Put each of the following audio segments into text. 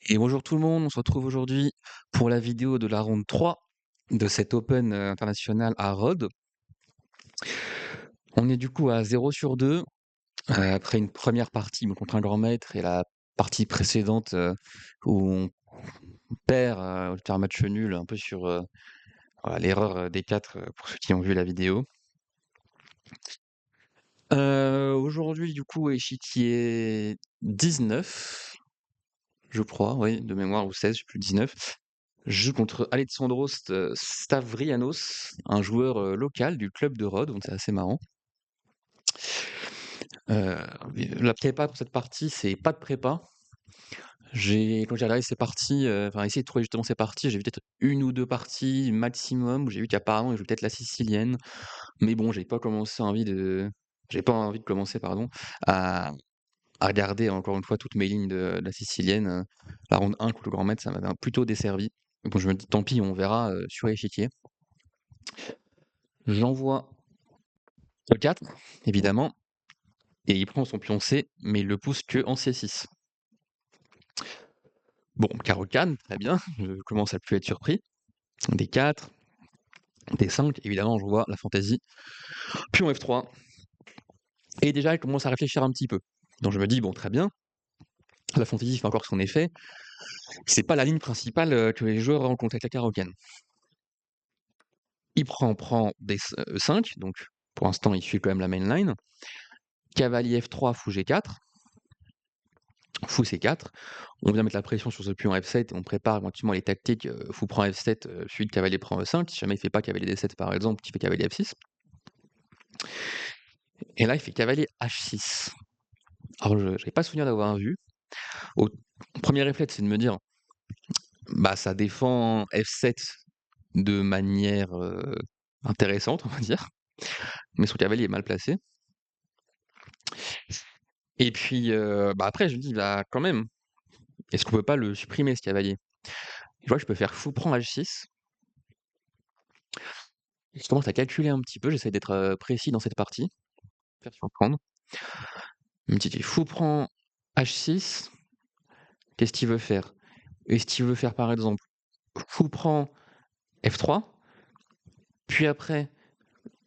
Et bonjour tout le monde, on se retrouve aujourd'hui pour la vidéo de la ronde 3 de cet Open international à Rhodes. On est du coup à 0 sur 2 après une première partie contre un grand maître et la partie précédente où on perd sur un match nul un peu sur voilà, l'erreur des 4 pour ceux qui ont vu la vidéo. Aujourd'hui du coup échiquier 19, je crois, oui, de mémoire, ou 16, je sais plus, 19. Je joue contre Alexandros Stavrianos, un joueur local du club de Rhodes, donc c'est assez marrant. Euh, la prépa pour cette partie, c'est pas de prépa. Quand j'ai regardé ces parties, enfin essayé de trouver justement ces parties, j'ai vu peut-être une ou deux parties maximum où j'ai vu qu'apparemment il joue peut-être la sicilienne, mais bon, j'ai pas envie de commencer, pardon, à, à regarder encore une fois toutes mes lignes de la sicilienne. La ronde 1 contre le grand maître, ça m'avait plutôt desservi. Donc je me dis tant pis, on verra sur l'échiquier. J'envoie E4, évidemment, et il prend son pion C, mais il le pousse que en C6. Bon, carreau Cannes, très bien, je commence à plus être surpris. D4, D5, évidemment, je vois la fantaisie. Pion F3, et déjà, il commence à réfléchir un petit peu. Donc je me dis, bon, très bien, la fantaisie fait encore son effet. C'est pas la ligne principale que les joueurs rencontrent avec la carreau Cannes. Il prend D5, donc pour l'instant, il suit quand même la main line. Cavalier F3, fou G4. Fou C4, on vient mettre la pression sur ce pion F7 et on prépare éventuellement les tactiques, fou prend F7, suite cavalier prend E5, si jamais il fait pas cavalier D7 par exemple, il fait cavalier F6. Et là il fait cavalier H6. Alors je n'avais pas souvenir d'avoir vu. Au premier réflexe, c'est de me dire, bah ça défend F7 de manière intéressante, on va dire, mais son cavalier est mal placé. Et puis bah après je me dis, bah quand même, est-ce qu'on peut pas le supprimer ce cavalier? Je vois que je peux faire fou prend H6. Je commence à calculer un petit peu, j'essaie d'être précis dans cette partie, faire surprendre. Il me dit fou prend H6, qu'est-ce qu'il veut faire? Est-ce qu'il veut faire par exemple fou prend F3, puis après,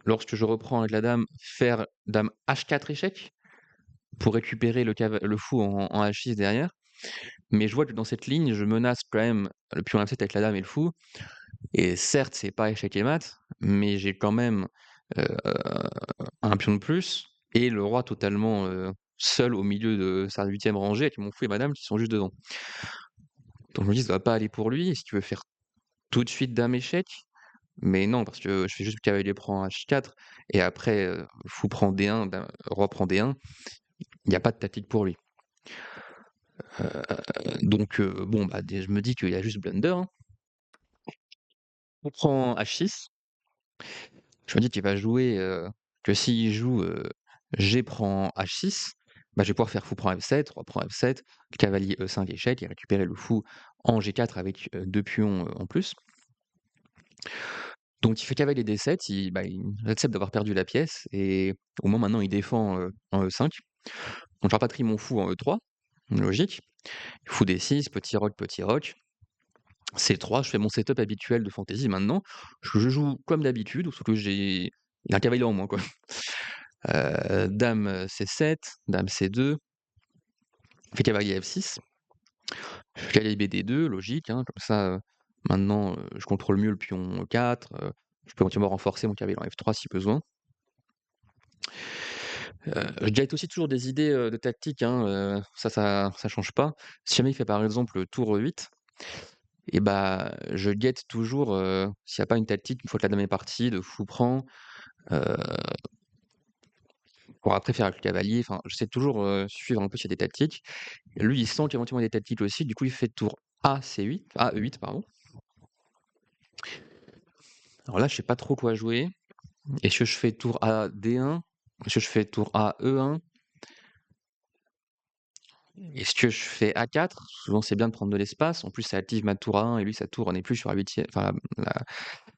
lorsque je reprends avec la dame, faire dame H4 échec pour récupérer le fou en H6 derrière. Mais je vois que dans cette ligne, je menace quand même le pion F7 avec la dame et le fou. Et certes, c'est pas échec et mat, mais j'ai quand même euh, un pion de plus et le roi totalement seul au milieu de sa huitième rangée avec mon fou et madame qui sont juste devant. Donc je me dis, ça va pas aller pour lui. Est-ce qu'il veut faire tout de suite dame échec? Mais non, parce que je fais juste cavalier prend H4 et après fou prend D1, roi prend D1. Il n'y a pas de tactique pour lui. Donc bon, bah, je me dis qu'il y a juste blunder. Hein. On prend H6. Je me dis qu'il va jouer que s'il joue G prend H6, bah, je vais pouvoir faire fou prend F7, roi prend F7, cavalier E5 échec et récupérer le fou en G4 avec deux pions en plus. Donc il fait cavalier D7, il accepte d'avoir perdu la pièce et au moins maintenant il défend en E5. Donc je rapatrie mon fou en E3, logique. Fou D6, petit roc. C3, je fais mon setup habituel de fantasy maintenant. Je joue comme d'habitude, sauf que il y a un cavalier en moins quoi. Dame C7, dame C2, fait cavalier F6, cavalier BD2, logique, hein, comme ça maintenant je contrôle mieux le pion E4, je peux éventuellement renforcer mon cavalier en F3 si besoin. Je guette aussi toujours des idées de tactique, hein, ça change pas. Si jamais il fait par exemple tour 8, et bah je guette toujours s'il n'y a pas une tactique, une fois que la dame est partie, de fou prend, euh, pour après faire avec le cavalier. Enfin, j'essaie de toujours suivre un peu s'il y a des tactiques. Et lui, il sent qu'il y a éventuellement des tactiques aussi, du coup il fait tour A8, pardon. Alors là, je sais pas trop quoi jouer. Est-ce que je fais tour A D1? Est-ce que je fais tour A E1? Est-ce que je fais A4? Souvent, c'est bien de prendre de l'espace. En plus, ça active ma tour A1 et lui, sa tour n'est plus sur la huitième, enfin la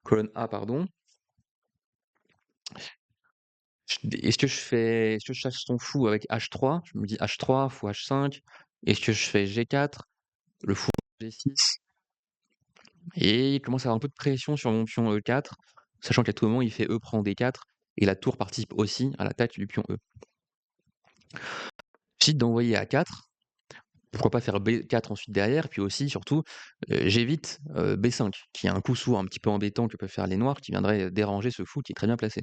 colonne A, pardon. Est-ce que je chasse son fou avec H3? Je me dis H3, fou H5. Est-ce que je fais G4? le fou G6 et il commence à avoir un peu de pression sur mon pion E4, sachant qu'à tout moment, il fait E prend D4 et la tour participe aussi à l'attaque du pion E. J'hésite d'envoyer A4, pourquoi pas faire B4 ensuite derrière, puis aussi, surtout, j'évite B5, qui est un coup sourd un petit peu embêtant que peuvent faire les noirs, qui viendrait déranger ce fou qui est très bien placé.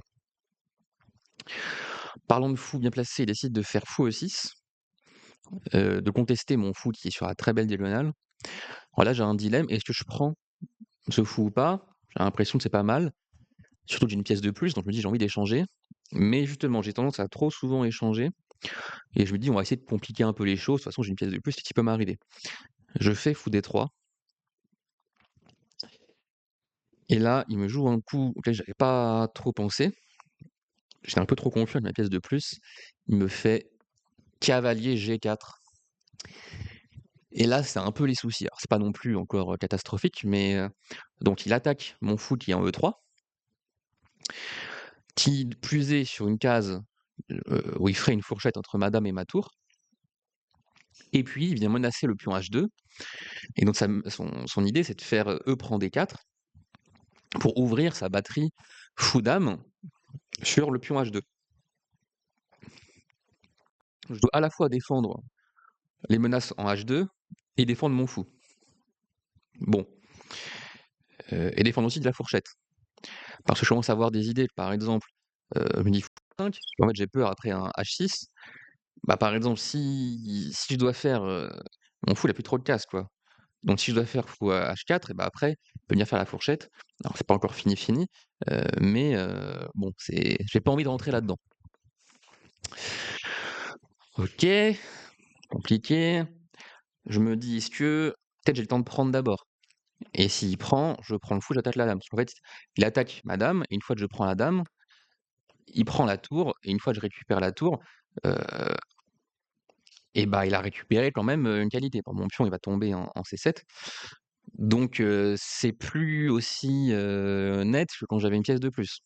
Parlant de fou bien placé, il décide de faire fou E6, de contester mon fou qui est sur la très belle diagonale. Alors là, j'ai un dilemme, est-ce que je prends ce fou ou pas? J'ai l'impression que c'est pas mal, surtout que j'ai une pièce de plus, donc je me dis j'ai envie d'échanger. Mais justement, j'ai tendance à trop souvent échanger, et je me dis on va essayer de compliquer un peu les choses, de toute façon j'ai une pièce de plus qui peut m'arriver. Je fais fou D3, et là, il me joue un coup auquel j'avais pas trop pensé. J'étais un peu trop confiant avec ma pièce de plus. Il me fait cavalier G4. Et là, c'est un peu les soucis. Alors, c'est pas non plus encore catastrophique, mais donc il attaque mon fou qui est en E3, qui plus est sur une case où il ferait une fourchette entre ma dame et ma tour. Et puis, il vient menacer le pion H2. Et donc, son idée, c'est de faire E prend D4 pour ouvrir sa batterie fou-dame sur le pion H2. Je dois à la fois défendre les menaces en H2 et défendre mon fou. Bon. Et défendre aussi de la fourchette. Parce que je commence à avoir des idées, par exemple, je me dis fou 5, en fait j'ai peur après un H6, bah, par exemple si je dois faire, mon fou il a plus trop de cases quoi. Donc si je dois faire fou H4 et bah, après, il peut venir faire la fourchette. Alors c'est pas encore fini, mais bon j'ai pas envie de rentrer là-dedans. OK, compliqué. Je me dis: «Est-ce que peut-être j'ai le temps de prendre d'abord?» Et s'il prend, je prends le fou, j'attaque la dame. Parce qu'en fait, il attaque ma dame et une fois que je prends la dame, il prend la tour et une fois que je récupère la tour, heu et bah, il a récupéré quand même, une qualité. Bon, mon pion, il va tomber en C7 donc c'est plus aussi, net que quand j'avais une pièce de plus.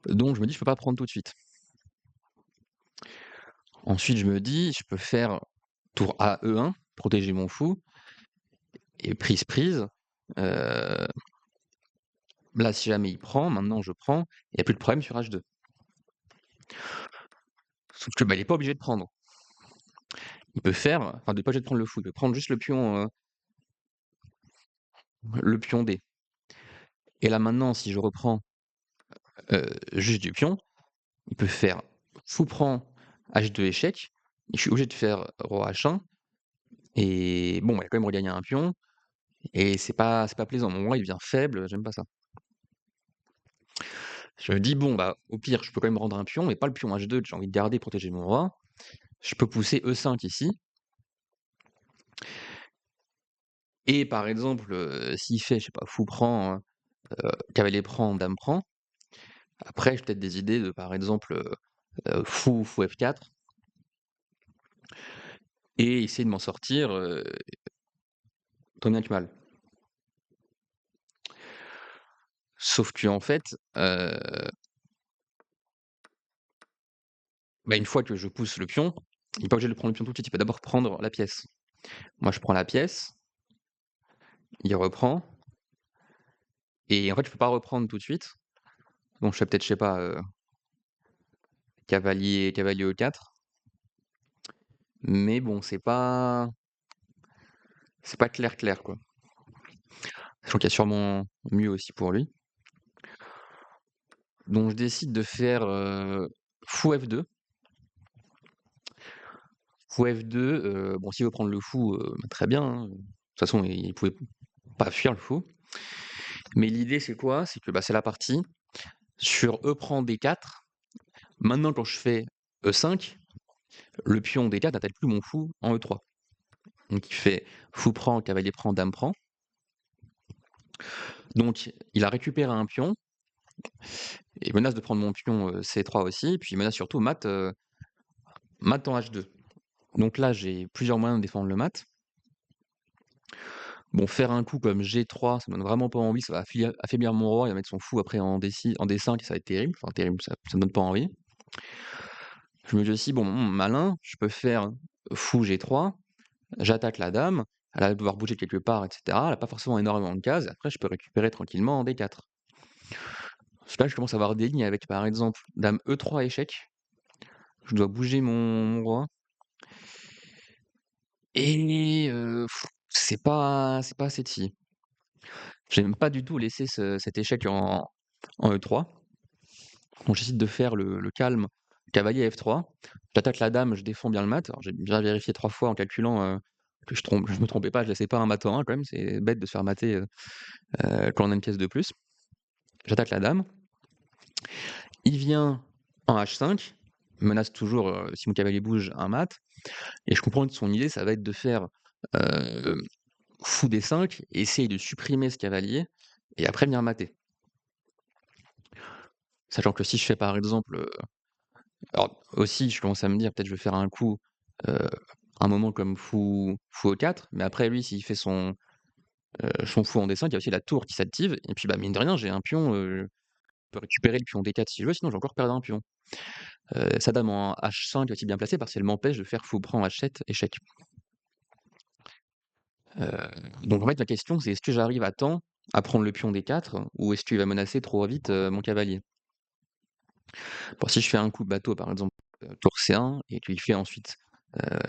Donc je me dis: «Je peux pas prendre tout de suite». Ensuite, je me dis: «Je peux faire tour A E1, protéger mon fou et prise, heu, là, si jamais il prend, maintenant je prends, il y a plus de problème sur H2». Sauf que, bah, il est pas obligé de prendre. Il peut faire enfin, il est pas obligé de prendre le fou, il peut prendre juste le pion D et là, maintenant, si je reprends, juste du pion, il peut faire fou prend H2 échec, et je suis obligé de faire roi H1 et bon, il a quand même regagné un pion et c'est pas plaisant. Mon roi, il devient faible, j'aime pas ça. Je me dis: «Bon, bah, au pire, je peux quand même rendre un pion, mais pas le pion H2 que j'ai envie de garder, protéger mon roi. Je peux pousser E5 ici et par exemple, s'il fait, je sais pas, fou prend, cavalier prend, dame prend, après j'ai peut-être des idées de, par exemple, fou F4 et essayer de m'en sortir, tant bien que mal». Sauf qu'en fait, bah, une fois que je pousse le pion, il est pas obligé de prendre le pion tout de suite, il peut d'abord prendre la pièce. Moi, je prends la pièce, il reprend et en fait, je peux pas reprendre tout de suite. Donc je fais peut-être, je sais pas, cavalier E4, mais bon, c'est pas clair, clair, quoi. Sachant qu'il y a sûrement mieux aussi pour lui. Donc je décide de faire, fou F2. Fou F2, bon, s'il veut prendre le fou, bah, très bien, hein. De toute façon, il pouvait pas fuir le fou. Mais l'idée, c'est quoi? C'est que, bah, c'est la partie. Sur E prend D4, maintenant quand je fais E5, le pion D4 n'attaque plus mon fou en E3. Donc il fait fou prend, cavalier prend, dame prend. Donc il a récupéré un pion, et il menace de prendre mon pion C3 aussi, puis il menace surtout mat en H2. Donc là, j'ai plusieurs moyens de défendre le mat. Bon, faire un coup comme G3, ça me donne vraiment pas envie, ça va affaiblir mon roi, il va mettre son fou après en D5 et ça va être terrible. Enfin, terrible, ça me donne pas envie. Je me dis aussi, bon, malin, je peux faire fou G3, j'attaque la dame, elle va devoir bouger quelque part et cetera. Elle a pas forcément énormément de cases, après je peux récupérer tranquillement en D4. Parce que là, je commence à avoir des lignes avec, par exemple, dame E3 échec, je dois bouger mon roi et c'est pas sexy. J'aime pas du tout laisser cet échec en E3. Donc j'essaie de faire le calme, cavalier F3. J'attaque la dame, je défends bien le mat. Alors j'ai bien vérifié 3 fois en calculant, que je me trompais pas, je laissais pas un mat en 1 quand même, c'est bête de se faire mater, quand on a une pièce de plus. J'attaque la dame. Il vient en H5, menace toujours, si mon cavalier bouge, un mat et je comprends que son idée, ça va être de faire, heu, fou D5, essayer de supprimer ce cavalier et après venir mater. Sachant que si je fais par exemple, alors aussi je commence à me dire peut-être je vais faire un coup, heu, un moment comme fou E4, mais après lui s'il fait son fou en D5, il y a aussi la tour qui s'active et puis, bah, mine de rien j'ai un pion, je peux récupérer le pion D4 si je veux, sinon je vais encore perdre un pion. Sa dame en H5 est aussi bien placée parce qu'elle m'empêche de faire fou prend H7 échec. Heu, donc en fait la question c'est est-ce que j'arrive à temps à prendre le pion D4 ou est-ce qu'il va menacer trop vite, mon cavalier? Bon si je fais un coup de bateau par exemple, tour C1 et qu'il fait ensuite, heu,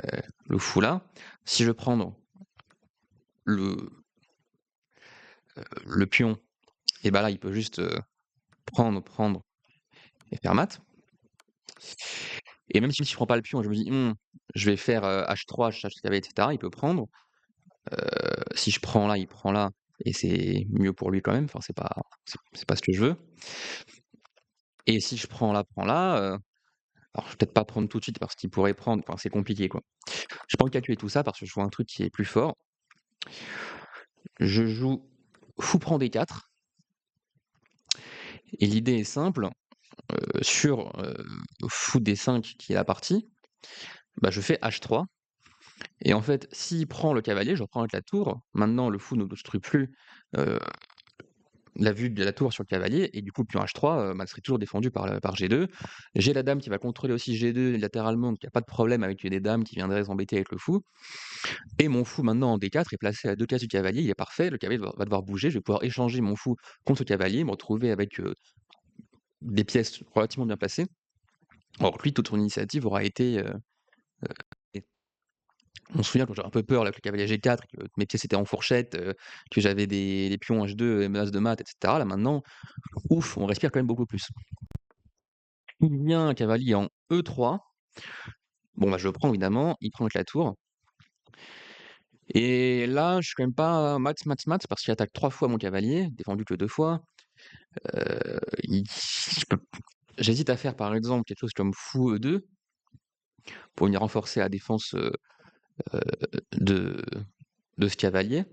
le fou là, si je veux prendre le, le pion et bah là il peut juste, prendre et faire mat et même si je prends pas le pion, je me dis: je vais faire, H3, je cherche le cavalier et cetera», il peut prendre. Si je prends là, il prend là et c'est mieux pour lui quand même, enfin c'est pas ce que je veux et si je prends là, alors je vais peut-être pas prendre tout de suite parce qu'il pourrait prendre, enfin c'est compliqué quoi. J'ai pas envie de calculer tout ça parce que je vois un truc qui est plus fort. Je joue fou prend D4 et l'idée est simple, sur, fou D5 qui est la partie, bah, je fais H3 et en fait s'il prend le cavalier, je reprends avec la tour. Maintenant le fou n'obstrue plus, heu, la vue de la tour sur le cavalier et du coup le pion H3, bah, serait toujours défendu par G2. J'ai la dame qui va contrôler aussi G2 latéralement, donc il y a pas de problème avec des dames qui viendraient s'embêter avec le fou et mon fou maintenant en D4 est placé à 2 cases du cavalier, il est parfait, le cavalier va devoir bouger, je vais pouvoir échanger mon fou contre le cavalier, me retrouver avec, des pièces relativement bien placées. Alors que lui, toute son initiative aura été, et on se souvient quand j'avais un peu peur là, avec le cavalier G4, que mes pièces étaient en fourchette, que j'avais des pions H2 et menaces de mat et cetera. Là maintenant, ouf, on respire quand même beaucoup plus. Il vient un cavalier en E3. Bon, bah, je le prends évidemment, il prend avec la tour et là, je suis quand même pas max parce qu'il attaque 3 fois mon cavalier, défendu que 2 fois. Il je peux J'hésite à faire par exemple quelque chose comme fou E2 pour venir renforcer la défense, heu, de de ce cavalier.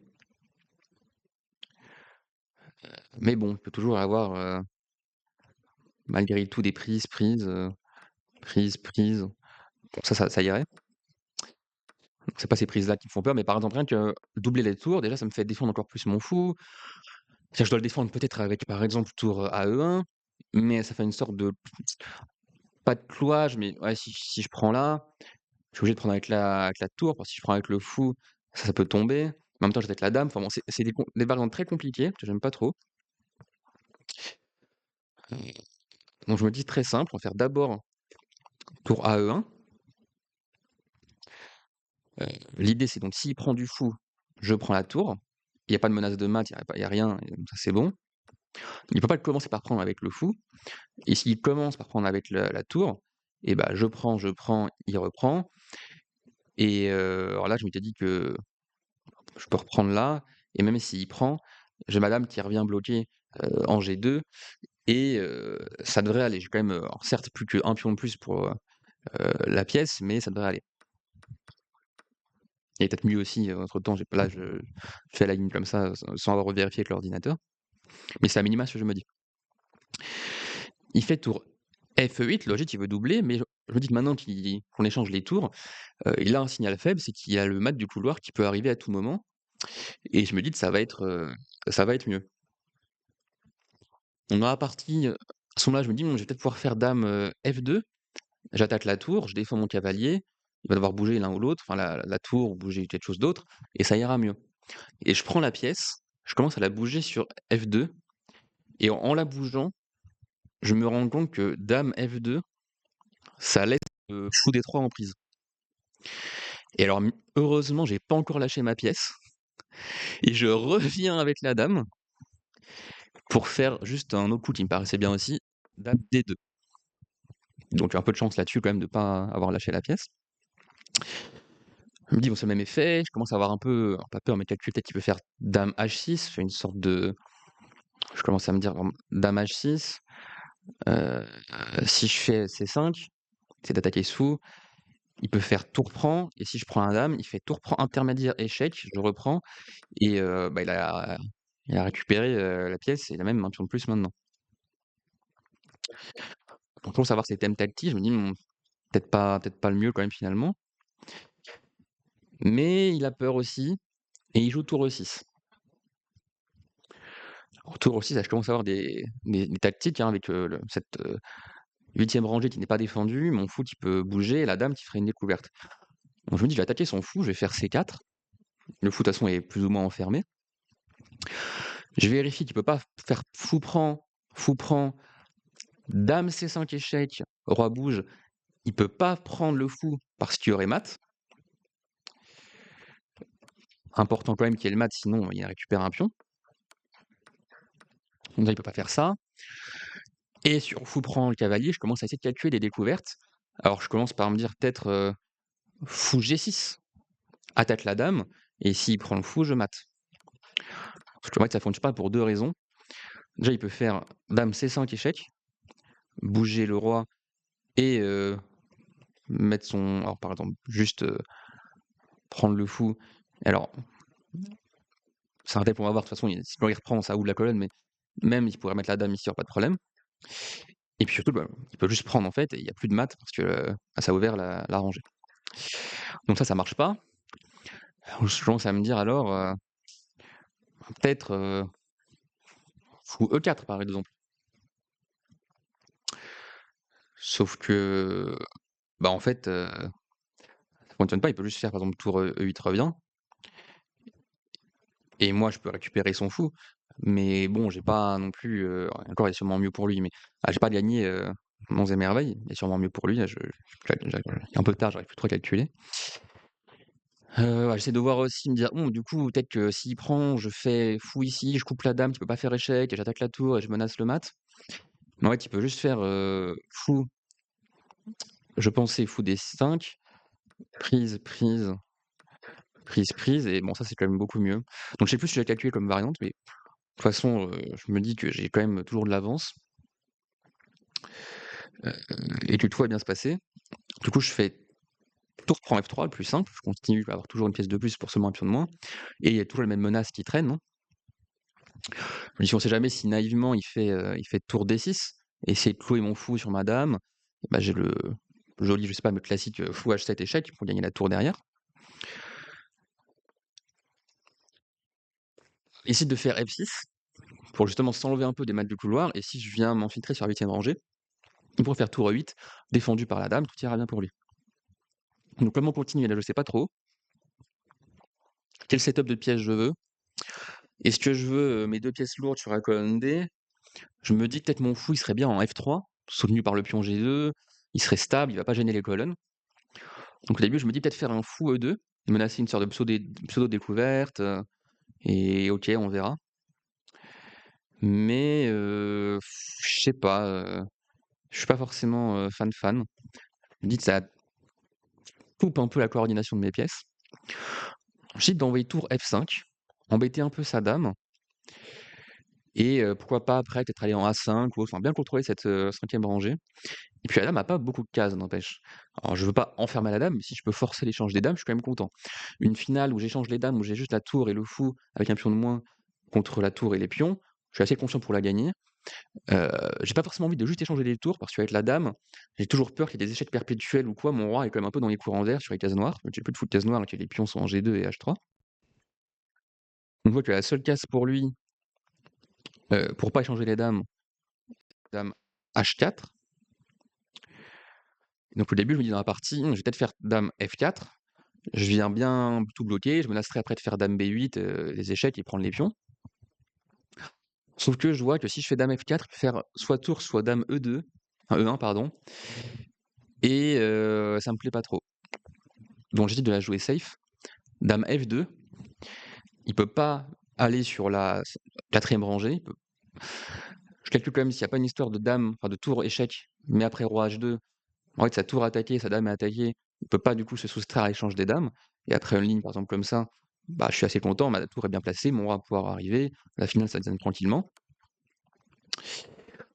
Mais bon, il peut toujours avoir, malgré tout des prises. Bon ça irait. Donc c'est pas ces prises-là qui me font peur, mais par exemple rien que doubler les tours, déjà ça me fait défendre encore plus mon fou. C'est-à-dire que je dois le défendre peut-être avec, par exemple, tour à E1, mais ça fait une sorte de pas de clouage, mais ouais, si je prends là, je suis obligé de prendre avec la tour, parce que si je prends avec le fou, ça peut tomber. En même temps, j'attaque la dame, enfin bon, c'est des variantes très compliquées que j'aime pas trop. Donc je me dis très simple, on va faire d'abord tour à E1. Heu, L'idée, c'est donc s'il prend du fou, je prends la tour. Il y a pas de menace de mat, il y a rien, et donc ça c'est bon. Il peut pas commencer par prendre avec le fou. Et s'il commence par prendre avec la tour, et bah, je prends, il reprend et alors là, je m'étais dit que je peux reprendre là et même s'il prend, j'ai ma dame qui revient bloquer, en G2 et ça devrait aller. J'ai quand même, alors certes plus qu'1 pion de plus pour, la pièce, mais ça devrait aller. Il y a peut-être mieux aussi, entre-temps, j'ai là, je fais la ligne comme ça, sans avoir revérifié avec l'ordinateur, mais c'est à minima ce que je me dis. Il fait tour F8, logique, il veut doubler, mais je me dis que maintenant qu'on échange les tours, il a un signal faible, c'est qu'il y a le mat du couloir qui peut arriver à tout moment et je me dis que ça va être mieux. Donc dans la partie, à ce moment-là, je me dis: «Bon, je vais peut-être pouvoir faire dame, F2». J'attaque la tour, je défends mon cavalier, il va devoir bouger l'un ou l'autre, enfin la tour ou bouger quelque chose d'autre et ça ira mieux et je prends la pièce, je commence à la bouger sur F2 et en la bougeant, je me rends compte que dame F2, ça laisse le fou D3 en prise et alors heureusement, j'ai pas encore lâché ma pièce et je reviens avec la dame pour faire juste un autre coup qui me paraissait bien aussi, dame D2. Donc un peu de chance là-dessus quand même de pas avoir lâché la pièce. Je me dis: «Bon, c'est le même effet», je commence à avoir un peu, alors pas peur, mais calcul, peut-être qu'il peut faire dame H6, fait une sorte de je commence à me dire: «Bon, dame H6, heu, si je fais C5, c'est d'attaquer ce fou, il peut faire tour prend et si je prends un dame, il fait tour prend intermédiaire échec, je reprends et bah, il a récupéré, la pièce et il a même un pion de plus maintenant». Donc pour savoir ses thèmes tactiques, je me dis: «Mmh, peut-être pas le mieux quand même finalement». Mais il a peur aussi et il joue tour E6. Alors tour E6, là je commence à avoir des tactiques, hein, avec, cette, 8e rangée qui n'est pas défendue, mon fou qui peut bouger et la dame qui ferait une découverte. Donc je me dis: «Je vais attaquer son fou, je vais faire C4». Le fou de toute façon est plus ou moins enfermé. Je vérifie qu'il peut pas faire fou prend, dame C5 échec, roi bouge. Il peut pas prendre le fou parce qu'il y aurait mat. Important quand même qu'il y ait le mat, sinon il récupère un pion. Donc là, il peut pas faire ça. Et sur fou prend le cavalier, je commence à essayer de calculer des découvertes. Alors je commence par me dire peut-être, fou G6, attaque la dame et s'il prend le fou, je mate. Parce que en fait, ça fonctionne pas pour 2 raisons. Déjà, il peut faire dame C5 échec, bouger le roi et mettre son alors par exemple, juste, prendre le fou. Alors, c'est un thème qu'on va voir de toute façon, sinon il reprend, ça ouvre la colonne, mais même il pourrait mettre la dame ici, il y aura pas de problème. Et puis surtout, bah, il peut juste prendre en fait et il y a plus de mat parce que, ça a ouvert la rangée. Donc ça marche pas. Alors je commence à me dire alors, peut-être, fou E4 par exemple. Sauf que, bah, en fait, ça fonctionne pas, il peut juste faire par exemple tour, E8 revient et moi je peux récupérer son fou. Mais bon, j'ai pas non plus, encore il y a sûrement mieux pour lui, mais j'ai pas gagné, monts et merveilles, il y a sûrement mieux pour lui, là il est un peu tard, j'arrive plus trop à calculer. Ouais, j'essaie de voir aussi, me dire: «Bon, du coup, peut-être que s'il prend, je fais fou ici, je coupe la dame qui peut pas faire échec et j'attaque la tour et je menace le mat». Mais en fait, il peut juste faire, fou, je pensais fou D5, prise, prise, prise, prise et bon ça, c'est quand même beaucoup mieux. Donc je sais plus ce que j'ai calculé comme variante, mais de toute façon, je me dis que j'ai quand même toujours de l'avance, heu et que tout va bien se passer. Du coup, je fais tour prend F3, le plus simple, je continue à avoir toujours une pièce de plus pour seulement un pion de moins et il y a toujours les mêmes menaces qui traînent, hein. Je me dis: «On sait jamais si naïvement il fait tour D6, essayer de clouer mon fou sur ma dame, bah, j'ai le joli, je sais pas, le classique, fou H7 échec pour gagner la tour derrière». Essayer de faire F6 pour justement s'enlever un peu des mates du couloir et si je viens m'infiltrer sur la 8e rangée, il pourrait faire tour E8 défendu par la dame, tout ira bien pour lui. Donc comment continuer là, je sais pas trop. Quel setup de pièces je veux? Est-ce que je veux, mes 2 pièces lourdes sur la colonne D? Je me dis peut-être mon fou, il serait bien en F3, soutenu par le pion G2, il serait stable, il va pas gêner les colonnes. Donc au début, je me dis peut-être faire un fou E2, menacer une sorte de pseudo-découverte, et OK, on verra. Mais je sais pas, je suis pas forcément, fan. Je me dis que ça coupe un peu la coordination de mes pièces. Ensuite d'envoyer tour F5, embêter un peu sa dame et pourquoi pas après peut-être aller en A5 ou autre, enfin bien contrôler cette, 5e rangée. Et puis la dame a pas beaucoup de cases, n'empêche. Alors je veux pas enfermer la dame, mais si je peux forcer l'échange des dames, je suis quand même content. Une finale où j'échange les dames, où j'ai juste la tour et le fou avec un pion de moins contre la tour et les pions, je suis assez confiant pour la gagner. Heu, j'ai pas forcément envie de juste échanger les tours parce qu'avec la dame, j'ai toujours peur qu'il y ait des échecs perpétuels ou quoi. Mon roi est quand même un peu dans les courants vert sur les cases noires, donc j'ai plus de fou de cases noires et que les pions sont en G2 et H3. On voit que la seule case pour lui, pour pas échanger les dames, dame H4. Donc au début, je me dis dans la partie: je vais peut-être faire dame F4». Je viens bien tout bloquer, je menacerai après de faire dame B8, les échecs et prendre les pions. Sauf que je vois que si je fais dame F4, il peut faire soit tour, soit dame E2, enfin E1 pardon, et ça me plaît pas trop. Donc j'essaie de la jouer safe. Dame F2, il peut pas aller sur la 4e rangée, je calcule quand même s'il y a pas une histoire de dame, enfin de tour échec, mais après roi H2, en fait sa tour attaquée, sa dame est attaquée, il peut pas du coup se soustraire à l'échange des dames, et après une ligne par exemple comme ça, bah je suis assez content, ma tour est bien placée, mon roi va pouvoir arriver, la finale ça se tranquillement.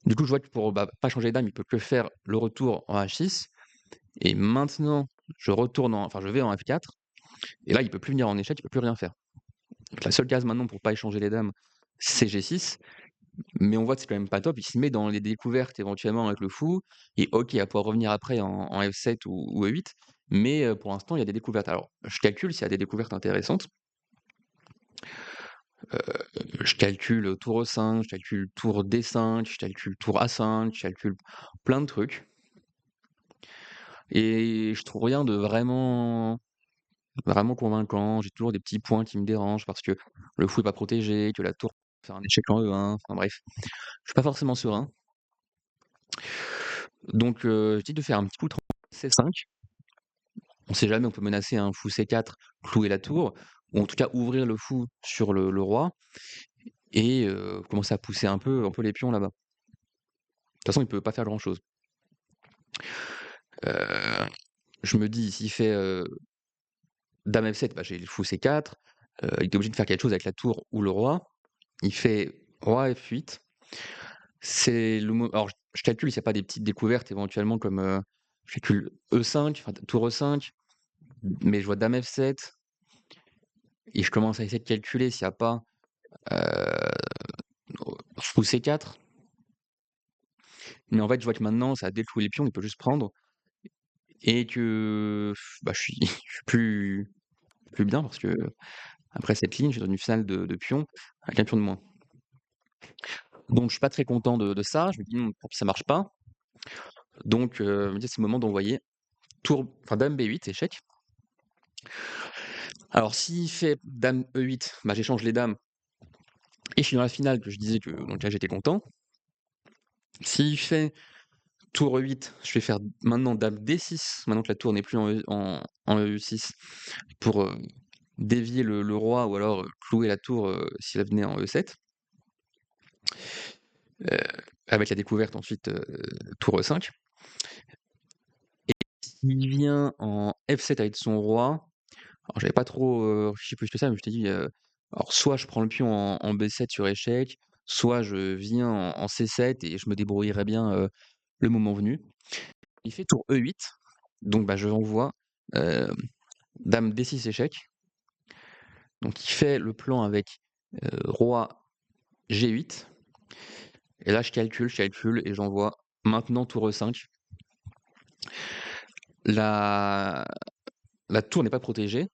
Du coup, je vois que pour pas changer les dames, il peut que faire le retour en H6. Et maintenant, je vais en F4. Et là, il peut plus venir en échec, il peut plus rien faire. Donc, la seule case maintenant pour pas échanger les dames, c'est G6. Mais on voit que c'est quand même pas top. Il se met dans les découvertes éventuellement avec le fou. Et ok, il va pouvoir revenir après en F7 ou E8. Mais pour l'instant, il y a des découvertes. Alors, je calcule s'il y a des découvertes intéressantes. Euh, je calcule tour E5, je calcule tour D5, je calcule tour A5, je calcule plein de trucs. Et je trouve rien de vraiment convaincant. J'ai toujours des petits points qui me dérangent parce que le fou est pas protégé, que la tour peut faire un échec en E1, enfin bref. Je suis pas forcément serein. Donc je dis de faire un petit coup C5. On sait jamais, on peut menacer un fou C4, clouer la tour, ou en tout cas ouvrir le fou sur le roi et commencer à pousser un peu les pions là-bas. De toute façon, il peut pas faire grand-chose. Euh, je me dis, s'il fait dame F7, bah, j'ai le fou C4. Il est obligé de faire quelque chose avec la tour ou le roi. Il fait roi F8. C'est le alors je calcule s'il y a pas des petites découvertes éventuellement comme, je calcule E5, enfin tour E5, mais je vois dame F7 et je commence à essayer de calculer s'il y a pas, heu, fou C4. Mais en fait, je vois que maintenant ça a décloué les pions, il peut juste prendre et que, bah, je suis plus bien parce qu'après cette ligne, je suis dans une finale de pions avec un pion de moins. Donc je suis pas très content de ça, je me dis: tant pis ça marche pas». Donc je me dis: «C'est le moment d'envoyer dame B8, échec». Alors s'il fait dame E8, bah, j'échange les dames et je suis dans la finale que je disais que donc là j'étais content. S'il fait tour E8, je vais faire maintenant dame D6, maintenant que la tour n'est plus en E6 pour, dévier le roi ou alors, clouer la tour, si elle venait en E7. Heu, avec la découverte ensuite, tour E5. S'il vient en F7 avec son roi, alors j'avais pas trop, réfléchi plus que ça, mais je t'ai dit, alors soit je prends le pion en B7 sur échec, soit je viens en C7 et je me débrouillerai bien, le moment venu. Il fait tour E8, donc bah, je envoie, heu, dame D6 échec. Donc il fait le plan avec, roi G8 et là je calcule et j'envoie maintenant tour E5. La la tour n'est pas protégée,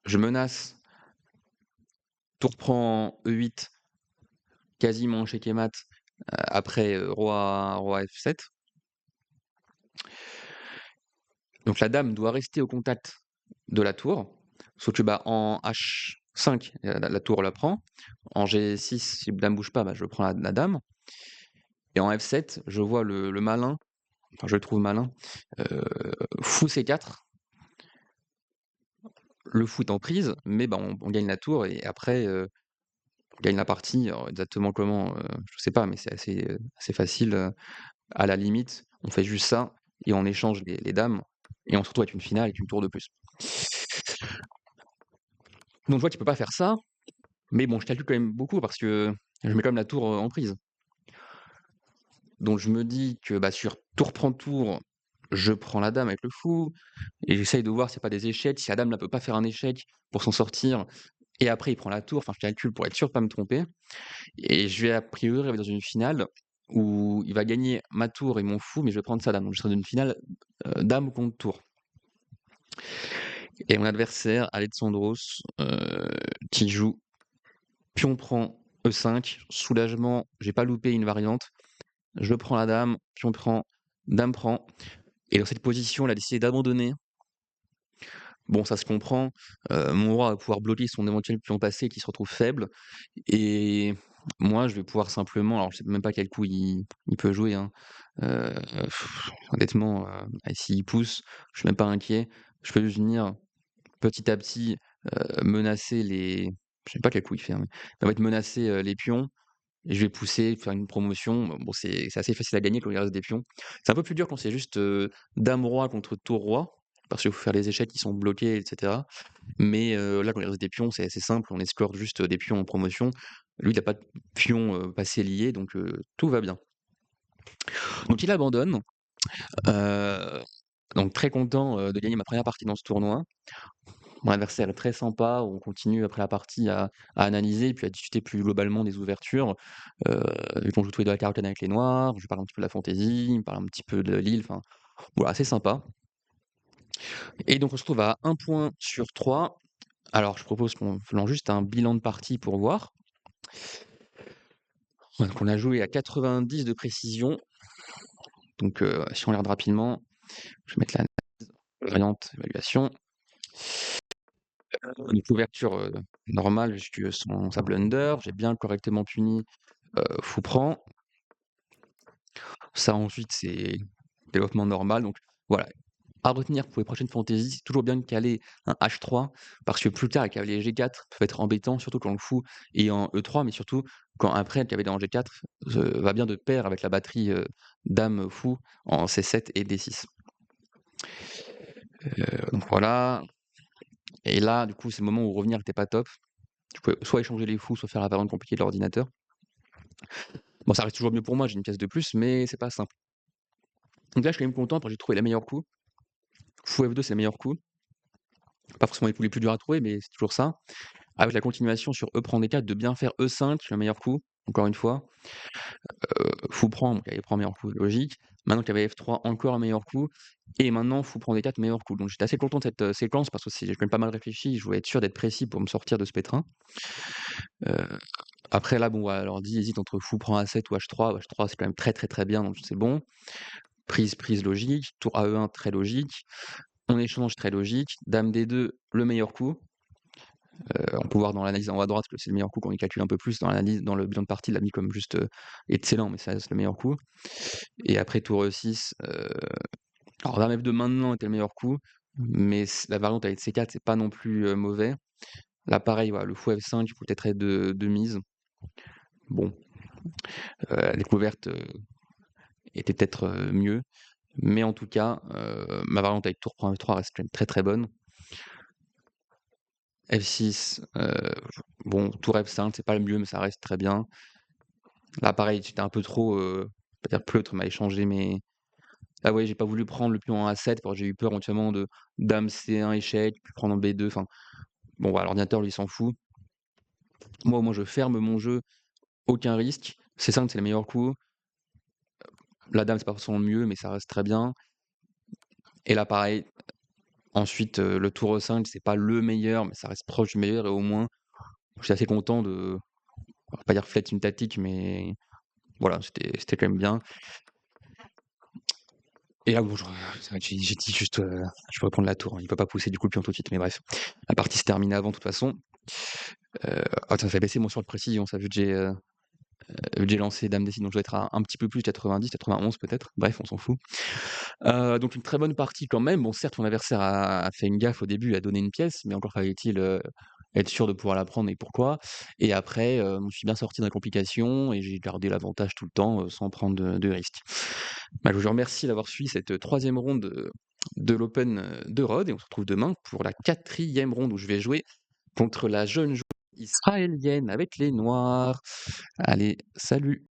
je menace, tour prend E8, quasiment échec et mat, après, roi F7. Donc la dame doit rester au contact de la tour, sauf que bah, en H5, la tour la prend. En G6, si la dame bouge pas, bah, je prends la dame. Et en F7, je vois le malin, enfin je le trouve malin, euh, fou C4. Le fou est en prise, mais bah, on gagne la tour et après on gagne la partie. Alors, exactement comment, je sais pas, mais c'est assez facile. À la limite, on fait juste ça et on échange les dames et on se retrouve avec une finale avec une tour de plus. Donc je vois qu'il peut pas faire ça, mais bon, je calcule quand même beaucoup parce que je mets quand même la tour, en prise. Donc je me dis que, bah, sur tour prend tour, je prends la dame avec le fou et j'essaye de voir s'il y a pas des échecs, si la dame ne peut pas faire un échec pour s'en sortir et après il prend la tour, enfin je calcule pour être sûr de pas me tromper et je vais a priori arriver dans une finale où il va gagner ma tour et mon fou, mais je vais prendre sa dame. Donc je serai dans une finale, dame contre tour. Et mon adversaire, Alexandros, qui joue pion prend E5, soulagement, j'ai pas loupé une variante. Je prends la dame, pion prend, dame prend. et dans cette position, il a décidé d'abandonner. Bon, ça se comprend, mon roi va pouvoir bloquer son éventuel pion passé qui se retrouve faible et moi, je vais pouvoir simplement alors je sais même pas quel coup il peut jouer, hein, heu, honnêtement, s'il pousse, je suis même pas inquiet. Je peux juste venir petit à petit, menacer les je sais pas quel coup il fait, hein, mais ça va être menacer, les pions et je vais pousser, faire une promotion. Bon, c'est assez facile à gagner quand il reste des pions. C'est un peu plus dur quand c'est juste, dame roi contre tour roi, parce qu'il faut faire les échecs qui sont bloqués et cetera. Mais, là, quand il reste des pions, c'est assez simple, on escorte juste, des pions en promotion. Lui, il a pas de pions, passés liés, donc tout va bien. Donc il abandonne, heu, donc très content, de gagner ma première partie dans ce tournoi. Mon adversaire est très sympa, on continue après la partie à analyser et puis à discuter plus globalement des ouvertures. Heu, Vu qu'on joue tous les 2 à la carotène avec les noirs, je lui parle un petit peu de la fantaisie, il me parle un petit peu de Lille, enfin voilà, assez sympa et donc on se retrouve à 1 point sur 3. Alors je propose qu'on lance juste un bilan de partie pour voir. Ouais, donc on a joué à 90 de précision, donc si on regarde rapidement, je vais mettre la variante évaluation. Une couverture, normale jusque sa blunder, j'ai bien correctement puni, Fouprend. Ça ensuite c'est développement normal, donc voilà. À retenir pour les prochaines fantaisies, c'est toujours bien de caler un H3 parce que plus tard, les cavaliers G4 peuvent être embêtants, surtout quand le fou est en E3, mais surtout quand après le cavalier en G4 va bien de pair avec la batterie dame fou en C7 et D6. Donc voilà. Et là, du coup, c'est le moment où revenir n'était pas top. Tu pouvais soit échanger les fous, soit faire la variante compliquée de l'ordinateur. Bon, ça reste toujours mieux pour moi, j'ai une pièce de plus, mais c'est pas simple. Donc là, je suis quand même content parce que j'ai trouvé les meilleurs coups. Fou F2, c'est le meilleur coup. Pas forcément les coups les plus durs à trouver, mais c'est toujours ça. Avec la continuation sur E prend D4, de bien faire E5, le meilleur coup, encore une fois. Fou prend, donc cavalier prend meilleur coup, logique. Maintenant cavalier F3, encore un meilleur coup. Et maintenant fou prend D4, meilleur coup. Donc j'étais assez content de cette séquence parce que j'ai quand même pas mal réfléchi. Je voulais être sûr d'être précis pour me sortir de ce pétrin. Après là, bon, voilà, alors dit hésite entre fou prend A7 ou H3. H3 c'est quand même très très très bien, donc c'est bon. Prise logique. Tour AE1 très logique. On échange très logique. Dame D2, le meilleur coup. On peut voir dans l'analyse en haut à droite que c'est le meilleur coup quand il calcule un peu plus dans l'analyse, dans le bilan de partie, il l'a mis comme juste, excellent, mais ça reste le meilleur coup. Et après tour E6, alors dame F2 maintenant était le meilleur coup, mais la variante avec C4, c'est pas non plus, mauvais. Là pareil, voilà, le fou F5 peut peut-être être de mise. Bon, la découverte, était peut-être, mieux, mais en tout cas, ma variante avec tour prend F3 reste quand même très, très bonne. F6, bon, tour F5, c'est pas le mieux, mais ça reste très bien. Là, pareil, j'étais un peu trop, pas dire pleutre, mais à échanger mes ah ouais, j'ai pas voulu prendre le pion en A7 parce que j'ai eu peur éventuellement de dame C1 échec, puis prendre en B2, enfin, bon, voilà, l'ordinateur, lui, il s'en fout. Moi, au moins, je ferme mon jeu, aucun risque. C5, c'est le meilleur coup. La dame, c'est pas forcément le mieux, mais ça reste très bien. Et là, pareil, ensuite, le tour E5, c'est pas le meilleur, mais ça reste proche du meilleur et au moins, je suis assez content de on va pas dire flex une tactique, mais voilà, c'était quand même bien. Et là, bon, c'est vrai que j'ai dit juste, je peux reprendre la tour, hein, il peut pas pousser du coup le pion tout de suite, mais bref. La partie s'est terminée avant de toute façon. Ah, ça fait baisser mon score de précision, ça, vu que j'ai lancé dame D6, donc je dois être à un petit peu plus, 90, 91 peut-être. Bref, on s'en fout. Donc une très bonne partie quand même. Bon, certes, mon adversaire a fait une gaffe au début, a donné une pièce, mais encore fallait-il, être sûr de pouvoir la prendre et pourquoi. Et après, je me suis bien sorti de la complication et j'ai gardé l'avantage tout le temps, sans prendre de risques. Bah, je vous remercie d'avoir suivi cette, 3e ronde, de l'Open, de Rhodes et on se retrouve demain pour la 4e ronde où je vais jouer contre la jeune joueuse israélienne avec les noirs. Allez, salut!